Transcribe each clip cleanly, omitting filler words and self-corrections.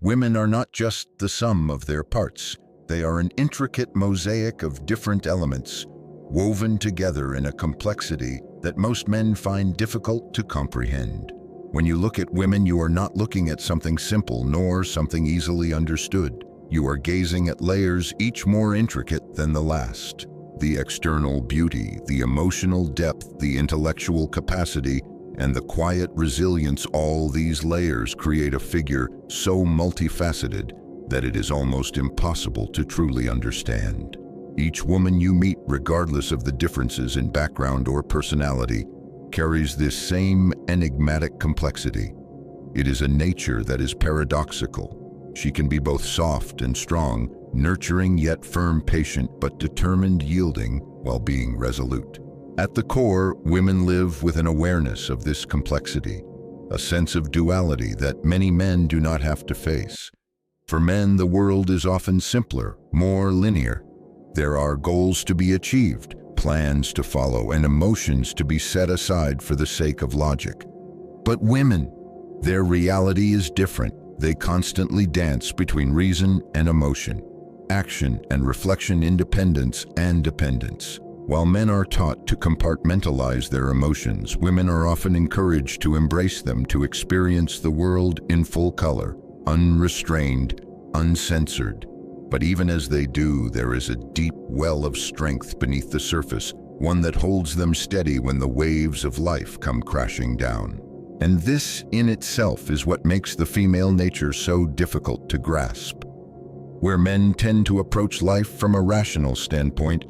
Women are not just the sum of their parts. They are an intricate mosaic of different elements, woven together in a complexity that most men find difficult to comprehend. When you look at women, you are not looking at something simple nor something easily understood. You are gazing at layers, each more intricate than the last. The external beauty, the emotional depth, the intellectual capacity, and the quiet resilience, all these layers create a figure so multifaceted that it is almost impossible to truly understand. Each woman you meet, regardless of the differences in background or personality, carries this same enigmatic complexity. It is a nature that is paradoxical. She can be both soft and strong, nurturing yet firm, patient but determined, yielding while being resolute. At the core, women live with an awareness of this complexity, a sense of duality that many men do not have to face. For men, the world is often simpler, more linear. There are goals to be achieved, plans to follow, and emotions to be set aside for the sake of logic. But women, their reality is different. They constantly dance between reason and emotion, action and reflection, independence and dependence. While men are taught to compartmentalize their emotions, women are often encouraged to embrace them, to experience the world in full color, unrestrained, uncensored. But even as they do, there is a deep well of strength beneath the surface, one that holds them steady when the waves of life come crashing down. And this in itself is what makes the female nature so difficult to grasp. Where men tend to approach life from a rational standpoint,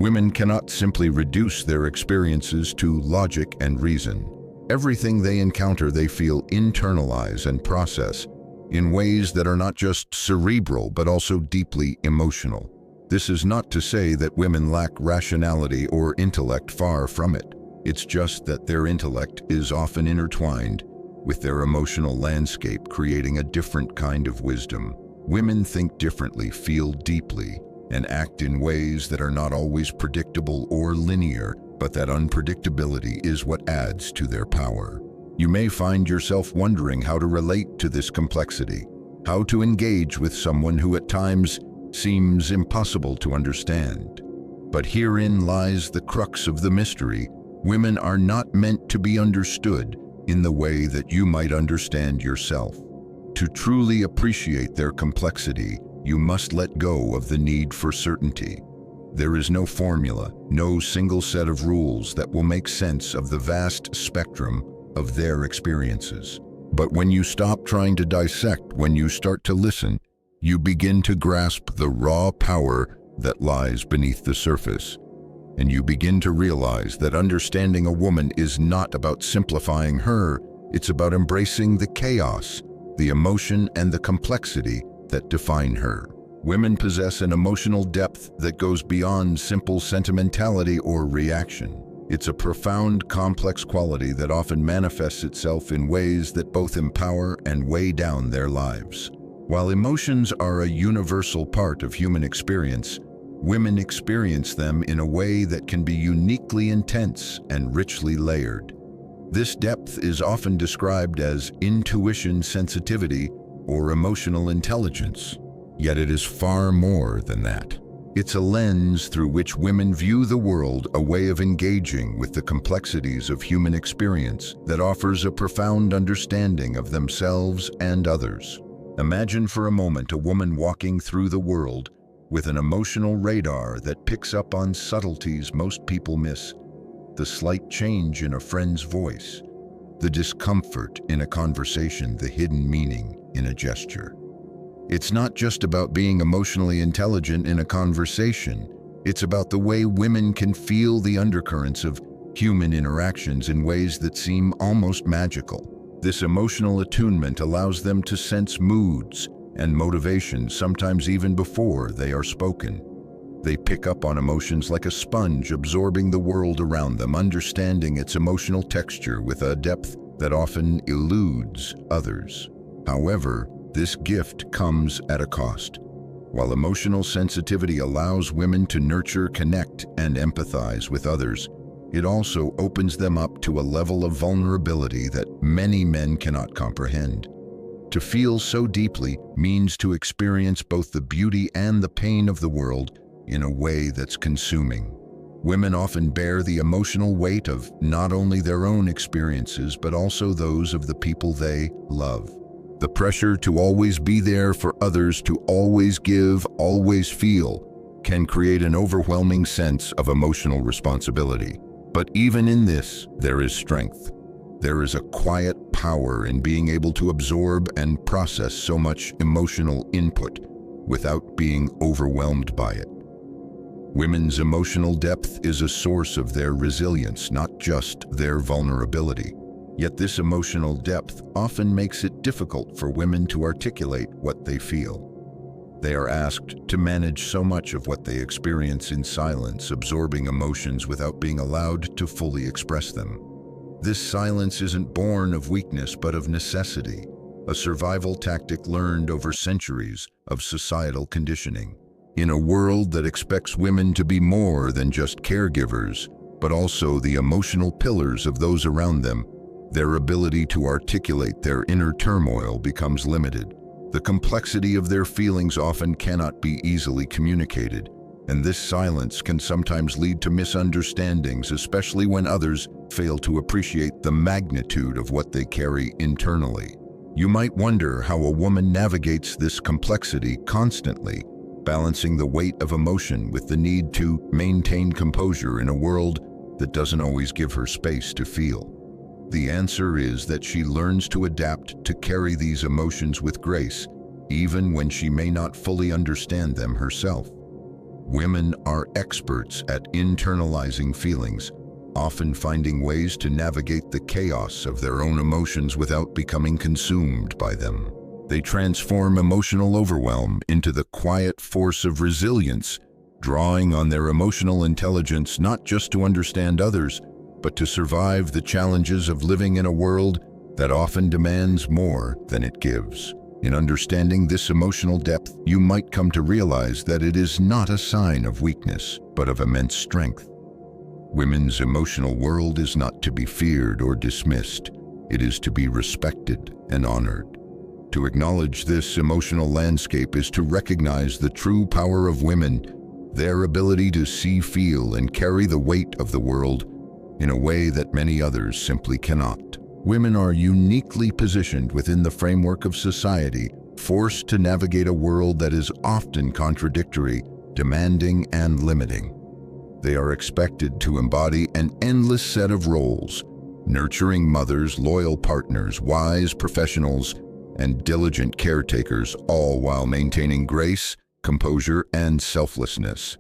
women cannot simply reduce their experiences to logic and reason. Everything they encounter, they feel, internalize and process in ways that are not just cerebral but also deeply emotional. This is not to say that women lack rationality or intellect, far from it. It's just that their intellect is often intertwined with their emotional landscape, creating a different kind of wisdom. Women think differently, feel deeply, and act in ways that are not always predictable or linear, but that unpredictability is what adds to their power. You may find yourself wondering how to relate to this complexity, how to engage with someone who at times seems impossible to understand. But herein lies the crux of the mystery. Women are not meant to be understood in the way that you might understand yourself. To truly appreciate their complexity, you must let go of the need for certainty. There is no formula, no single set of rules that will make sense of the vast spectrum of their experiences. But when you stop trying to dissect, when you start to listen, you begin to grasp the raw power that lies beneath the surface. And you begin to realize that understanding a woman is not about simplifying her, it's about embracing the chaos, the emotion, and the complexity that define her. Women possess an emotional depth that goes beyond simple sentimentality or reaction. It's a profound, complex quality that often manifests itself in ways that both empower and weigh down their lives. While emotions are a universal part of human experience, women experience them in a way that can be uniquely intense and richly layered. This depth is often described as intuition, sensitivity, or emotional intelligence. Yet it is far more than that. It's a lens through which women view the world, a way of engaging with the complexities of human experience that offers a profound understanding of themselves and others. Imagine for a moment a woman walking through the world with an emotional radar that picks up on subtleties most people miss. The slight change in a friend's voice, the discomfort in a conversation, the hidden meaning in a gesture. It's not just about being emotionally intelligent in a conversation. It's about the way women can feel the undercurrents of human interactions in ways that seem almost magical. This emotional attunement allows them to sense moods and motivations, sometimes even before they are spoken. They pick up on emotions like a sponge, absorbing the world around them, understanding its emotional texture with a depth that often eludes others. However, this gift comes at a cost. While emotional sensitivity allows women to nurture, connect, and empathize with others, it also opens them up to a level of vulnerability that many men cannot comprehend. To feel so deeply means to experience both the beauty and the pain of the world in a way that's consuming. Women often bear the emotional weight of not only their own experiences, but also those of the people they love. The pressure to always be there for others, to always give, always feel, can create an overwhelming sense of emotional responsibility. But even in this, there is strength. There is a quiet power in being able to absorb and process so much emotional input without being overwhelmed by it. Women's emotional depth is a source of their resilience, not just their vulnerability. Yet this emotional depth often makes it difficult for women to articulate what they feel. They are asked to manage so much of what they experience in silence, absorbing emotions without being allowed to fully express them. This silence isn't born of weakness, but of necessity, a survival tactic learned over centuries of societal conditioning. In a world that expects women to be more than just caregivers, but also the emotional pillars of those around them, their ability to articulate their inner turmoil becomes limited. The complexity of their feelings often cannot be easily communicated, and this silence can sometimes lead to misunderstandings, especially when others fail to appreciate the magnitude of what they carry internally. You might wonder how a woman navigates this complexity constantly, balancing the weight of emotion with the need to maintain composure in a world that doesn't always give her space to feel. The answer is that she learns to adapt to carry these emotions with grace, even when she may not fully understand them herself. Women are experts at internalizing feelings, often finding ways to navigate the chaos of their own emotions without becoming consumed by them. They transform emotional overwhelm into the quiet force of resilience, drawing on their emotional intelligence not just to understand others, but to survive the challenges of living in a world that often demands more than it gives. In understanding this emotional depth, you might come to realize that it is not a sign of weakness, but of immense strength. Women's emotional world is not to be feared or dismissed. It is to be respected and honored. To acknowledge this emotional landscape is to recognize the true power of women, their ability to see, feel, and carry the weight of the world in a way that many others simply cannot. Women are uniquely positioned within the framework of society, forced to navigate a world that is often contradictory, demanding, and limiting. They are expected to embody an endless set of roles: nurturing mothers, loyal partners, wise professionals, and diligent caretakers, all while maintaining grace, composure, and selflessness.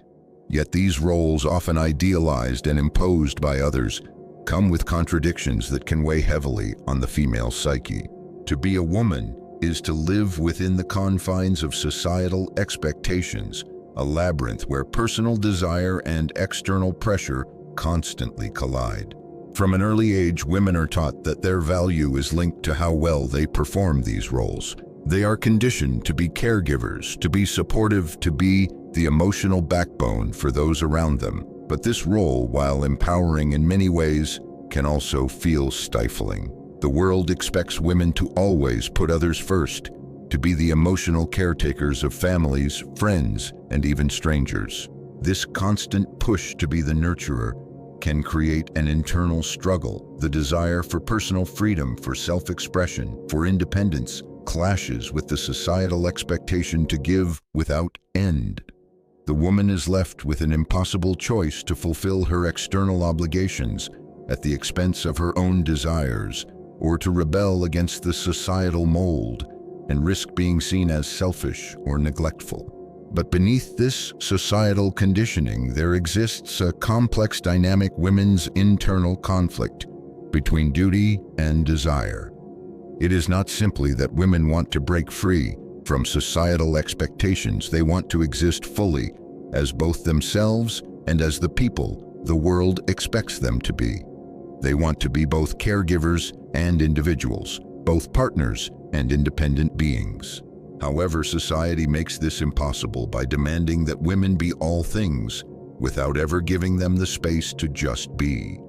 Yet these roles, often idealized and imposed by others, come with contradictions that can weigh heavily on the female psyche. To be a woman is to live within the confines of societal expectations, a labyrinth where personal desire and external pressure constantly collide. From an early age, women are taught that their value is linked to how well they perform these roles. They are conditioned to be caregivers, to be supportive, to be the emotional backbone for those around them. But this role, while empowering in many ways, can also feel stifling. The world expects women to always put others first, to be the emotional caretakers of families, friends, and even strangers. This constant push to be the nurturer can create an internal struggle. The desire for personal freedom, for self-expression, for independence, clashes with the societal expectation to give without end. The woman is left with an impossible choice: to fulfill her external obligations at the expense of her own desires, or to rebel against the societal mold and risk being seen as selfish or neglectful. But beneath this societal conditioning, there exists a complex dynamic: women's internal conflict between duty and desire. It is not simply that women want to break free from societal expectations. They want to exist fully as both themselves and as the people the world expects them to be. They want to be both caregivers and individuals, both partners and independent beings. However, society makes this impossible by demanding that women be all things without ever giving them the space to just be.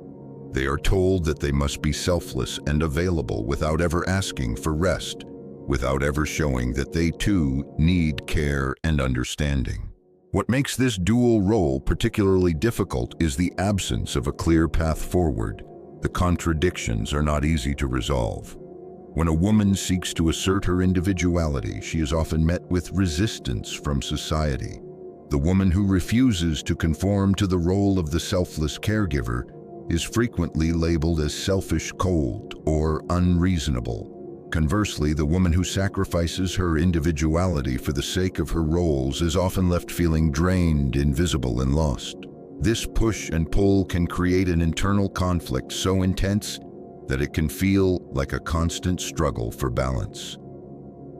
They are told that they must be selfless and available without ever asking for rest, without ever showing that they too need care and understanding. What makes this dual role particularly difficult is the absence of a clear path forward. The contradictions are not easy to resolve. When a woman seeks to assert her individuality, she is often met with resistance from society. The woman who refuses to conform to the role of the selfless caregiver is frequently labeled as selfish, cold, or unreasonable. Conversely, the woman who sacrifices her individuality for the sake of her roles is often left feeling drained, invisible, and lost. This push and pull can create an internal conflict so intense that it can feel like a constant struggle for balance.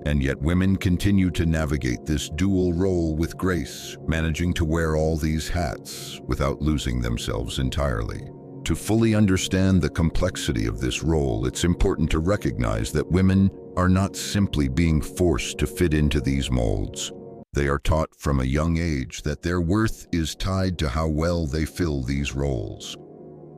And yet women continue to navigate this dual role with grace, managing to wear all these hats without losing themselves entirely. To fully understand the complexity of this role, it's important to recognize that women are not simply being forced to fit into these molds. They are taught from a young age that their worth is tied to how well they fill these roles.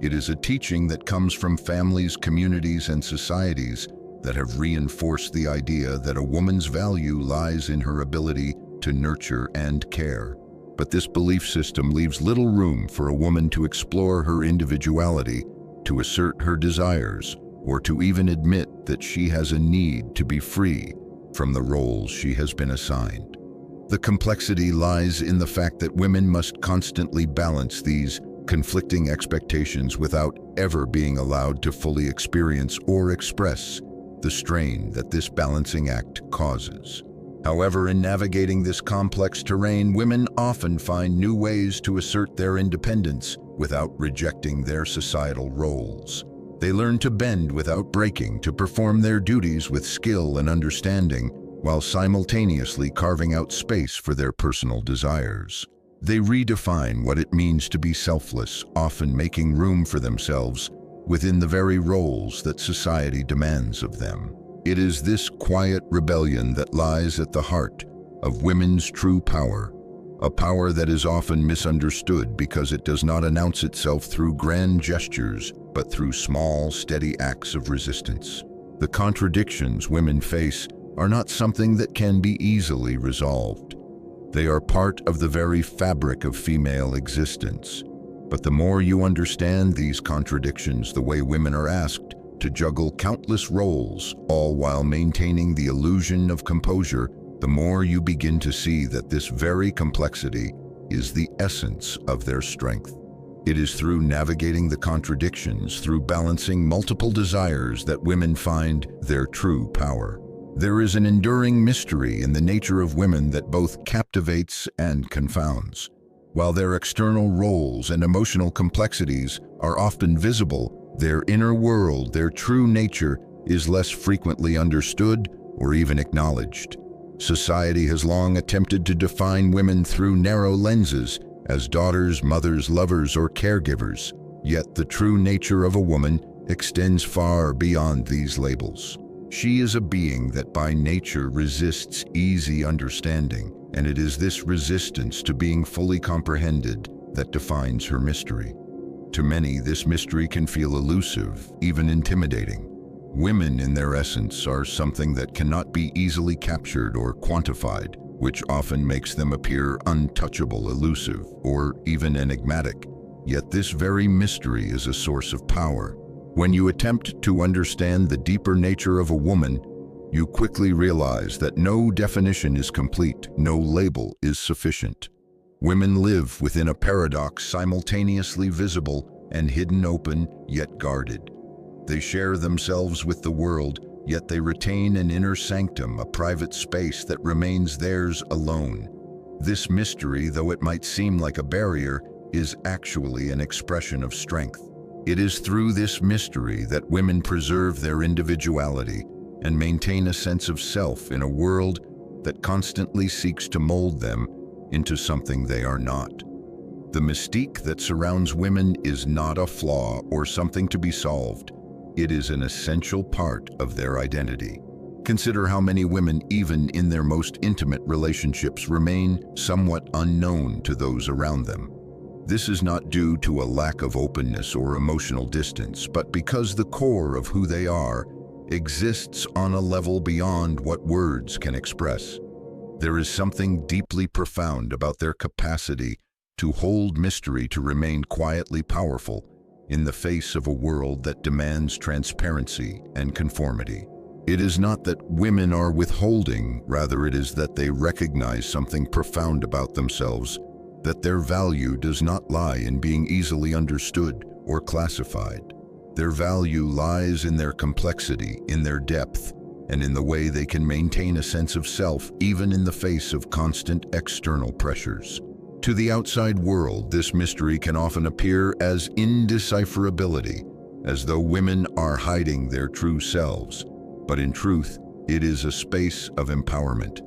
It is a teaching that comes from families, communities, and societies that have reinforced the idea that a woman's value lies in her ability to nurture and care. But this belief system leaves little room for a woman to explore her individuality, to assert her desires, or to even admit that she has a need to be free from the roles she has been assigned. The complexity lies in the fact that women must constantly balance these conflicting expectations without ever being allowed to fully experience or express the strain that this balancing act causes. However, in navigating this complex terrain, women often find new ways to assert their independence without rejecting their societal roles. They learn to bend without breaking, to perform their duties with skill and understanding, while simultaneously carving out space for their personal desires. They redefine what it means to be selfless, often making room for themselves within the very roles that society demands of them. It is this quiet rebellion that lies at the heart of women's true power, a power that is often misunderstood because it does not announce itself through grand gestures, but through small, steady acts of resistance. The contradictions women face are not something that can be easily resolved. They are part of the very fabric of female existence. But the more you understand these contradictions, the way women are asked to juggle countless roles, all while maintaining the illusion of composure, the more you begin to see that this very complexity is the essence of their strength. It is through navigating the contradictions, through balancing multiple desires, that women find their true power. There is an enduring mystery in the nature of women that both captivates and confounds. While their external roles and emotional complexities are often visible, their inner world, their true nature, is less frequently understood or even acknowledged. Society has long attempted to define women through narrow lenses, as daughters, mothers, lovers, or caregivers. Yet the true nature of a woman extends far beyond these labels. She is a being that by nature resists easy understanding, and it is this resistance to being fully comprehended that defines her mystery. To many, this mystery can feel elusive, even intimidating. Women, in their essence, are something that cannot be easily captured or quantified, which often makes them appear untouchable, elusive, or even enigmatic. Yet this very mystery is a source of power. When you attempt to understand the deeper nature of a woman, you quickly realize that no definition is complete, no label is sufficient. Women live within a paradox, simultaneously visible and hidden, open yet guarded. They share themselves with the world, yet they retain an inner sanctum, a private space that remains theirs alone. This mystery, though it might seem like a barrier, is actually an expression of strength. It is through this mystery that women preserve their individuality and maintain a sense of self in a world that constantly seeks to mold them into something they are not. The mystique that surrounds women is not a flaw or something to be solved. It is an essential part of their identity. Consider how many women, even in their most intimate relationships, remain somewhat unknown to those around them. This is not due to a lack of openness or emotional distance, but because the core of who they are exists on a level beyond what words can express. There is something deeply profound about their capacity to hold mystery, to remain quietly powerful in the face of a world that demands transparency and conformity. It is not that women are withholding, rather it is that they recognize something profound about themselves, that their value does not lie in being easily understood or classified. Their value lies in their complexity, in their depth, and in the way they can maintain a sense of self even in the face of constant external pressures. To the outside world, this mystery can often appear as indecipherability, as though women are hiding their true selves. But in truth, it is a space of empowerment.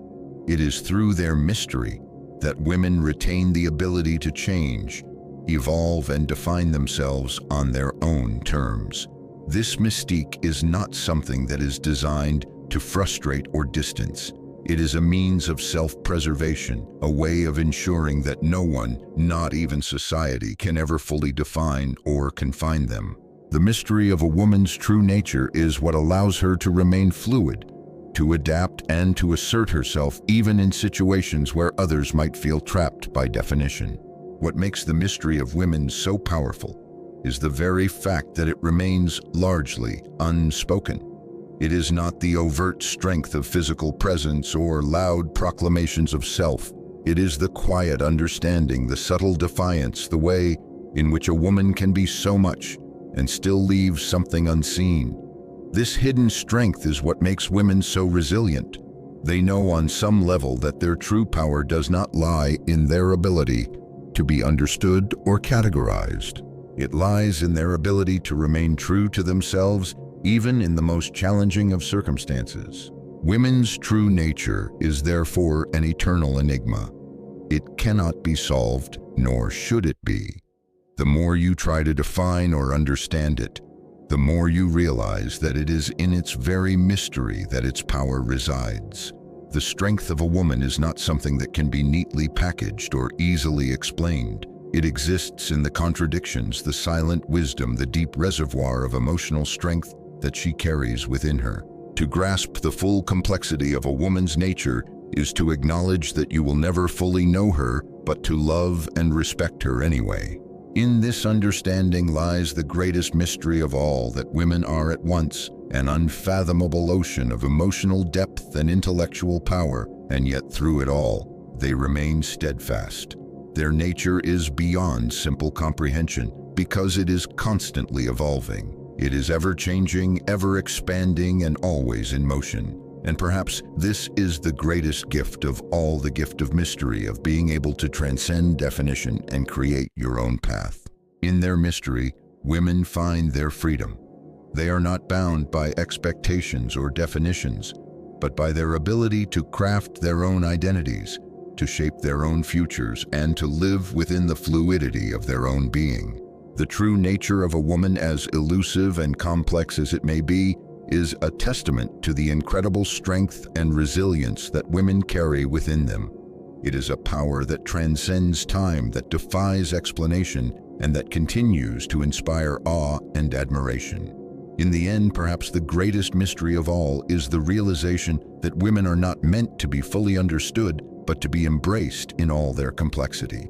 It is through their mystery that women retain the ability to change, evolve, and define themselves on their own terms. This mystique is not something that is designed to frustrate or distance. It is a means of self-preservation, a way of ensuring that no one, not even society, can ever fully define or confine them. The mystery of a woman's true nature is what allows her to remain fluid, to adapt and to assert herself even in situations where others might feel trapped by definition. What makes the mystery of women so powerful is the very fact that it remains largely unspoken. It is not the overt strength of physical presence or loud proclamations of self. It is the quiet understanding, the subtle defiance, the way in which a woman can be so much and still leave something unseen. This hidden strength is what makes women so resilient. They know on some level that their true power does not lie in their ability to be understood or categorized. It lies in their ability to remain true to themselves even in the most challenging of circumstances. Women's true nature is therefore an eternal enigma. It cannot be solved, nor should it be. The more you try to define or understand it, the more you realize that it is in its very mystery that its power resides. The strength of a woman is not something that can be neatly packaged or easily explained. It exists in the contradictions, the silent wisdom, the deep reservoir of emotional strength that she carries within her. To grasp the full complexity of a woman's nature is to acknowledge that you will never fully know her, but to love and respect her anyway. In this understanding lies the greatest mystery of all, that women are at once an unfathomable ocean of emotional depth and intellectual power, and yet through it all, they remain steadfast. Their nature is beyond simple comprehension because it is constantly evolving. It is ever-changing, ever-expanding, and always in motion. And perhaps this is the greatest gift of all, the gift of mystery, of being able to transcend definition and create your own path. In their mystery, women find their freedom. They are not bound by expectations or definitions, but by their ability to craft their own identities, to shape their own futures, and to live within the fluidity of their own being. The true nature of a woman, as elusive and complex as it may be, is a testament to the incredible strength and resilience that women carry within them. It is a power that transcends time, that defies explanation, and that continues to inspire awe and admiration. In the end, perhaps the greatest mystery of all is the realization that women are not meant to be fully understood, but to be embraced in all their complexity.